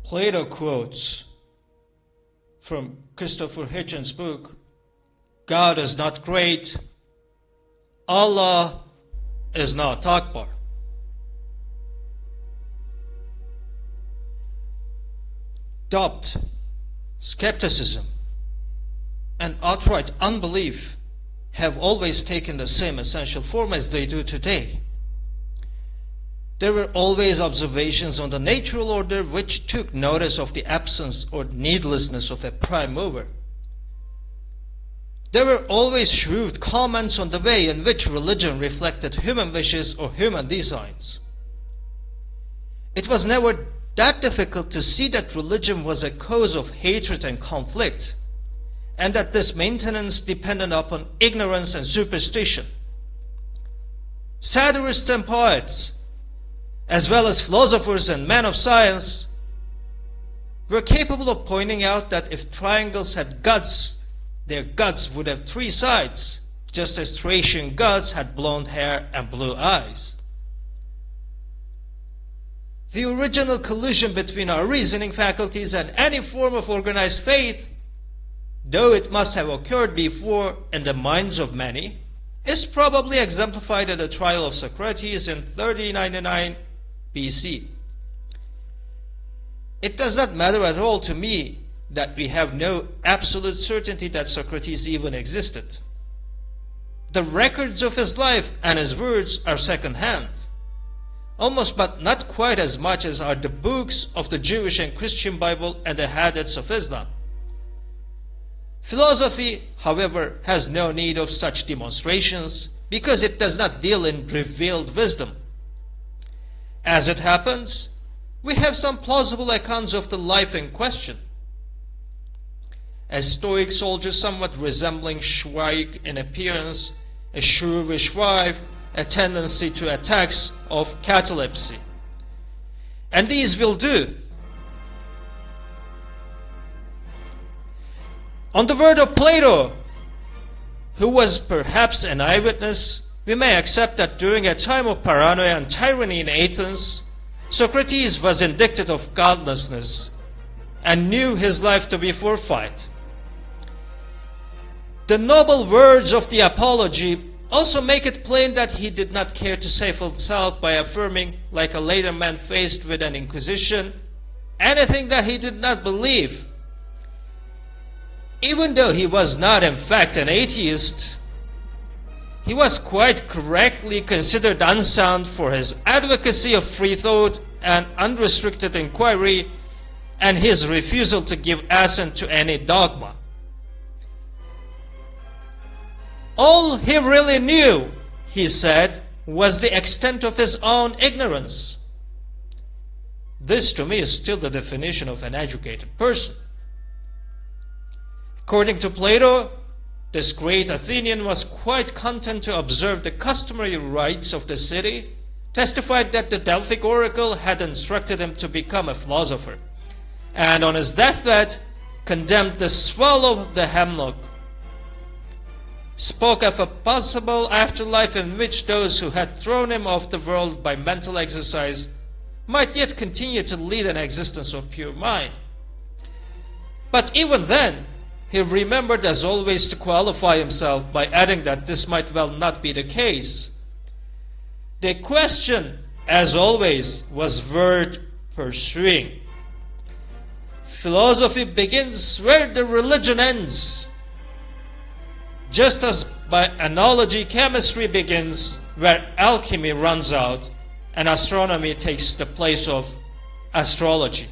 Plato quotes from Christopher Hitchens' book, God is not great, Allah is not Akbar. Doubt, skepticism, and outright unbelief have always taken the same essential form as they do today. There were always observations on the natural order which took notice of the absence or needlessness of a prime mover. There were always shrewd comments on the way in which religion reflected human wishes or human designs. It was never that difficult to see that religion was a cause of hatred and conflict, and that this maintenance depended upon ignorance and superstition. Satirists and poets, as well as philosophers and men of science, were capable of pointing out that if triangles had guts, their guts would have three sides, just as Thracian gods had blonde hair and blue eyes. The original collision between our reasoning faculties and any form of organized faith, though it must have occurred before in the minds of many, is probably exemplified at the trial of Socrates in 3099 BC. It does not matter at all to me that we have no absolute certainty that Socrates even existed. The records of his life and his words are secondhand, almost but not quite as much as are the books of the Jewish and Christian Bible and the hadiths of Islam. Philosophy, however, has no need of such demonstrations because it does not deal in revealed wisdom. As it happens, we have some plausible accounts of the life in question. A stoic soldier somewhat resembling Schweik in appearance, a shrewish wife, a tendency to attacks of catalepsy. And these will do. On the word of Plato, who was perhaps an eyewitness, we may accept that during a time of paranoia and tyranny in Athens, Socrates was indicted of godlessness and knew his life to be forfeit. The noble words of the Apology also make it plain that he did not care to save himself by affirming, like a later man faced with an inquisition, anything that he did not believe. Even though he was not in fact an atheist, he was quite correctly considered unsound for his advocacy of free thought and unrestricted inquiry, and his refusal to give assent to any dogma. All he really knew, he said, was the extent of his own ignorance. This to me is still the definition of an educated person. According to Plato, this great Athenian was quite content to observe the customary rites of the city, testified that the Delphic oracle had instructed him to become a philosopher, and on his deathbed condemned the swell of the hemlock, spoke of a possible afterlife in which those who had thrown him off the world by mental exercise might yet continue to lead an existence of pure mind. But even then, he remembered as always to qualify himself by adding that this might well not be the case. The question, as always, was worth pursuing. Philosophy begins where the religion ends, just as by analogy chemistry begins where alchemy runs out and astronomy takes the place of astrology.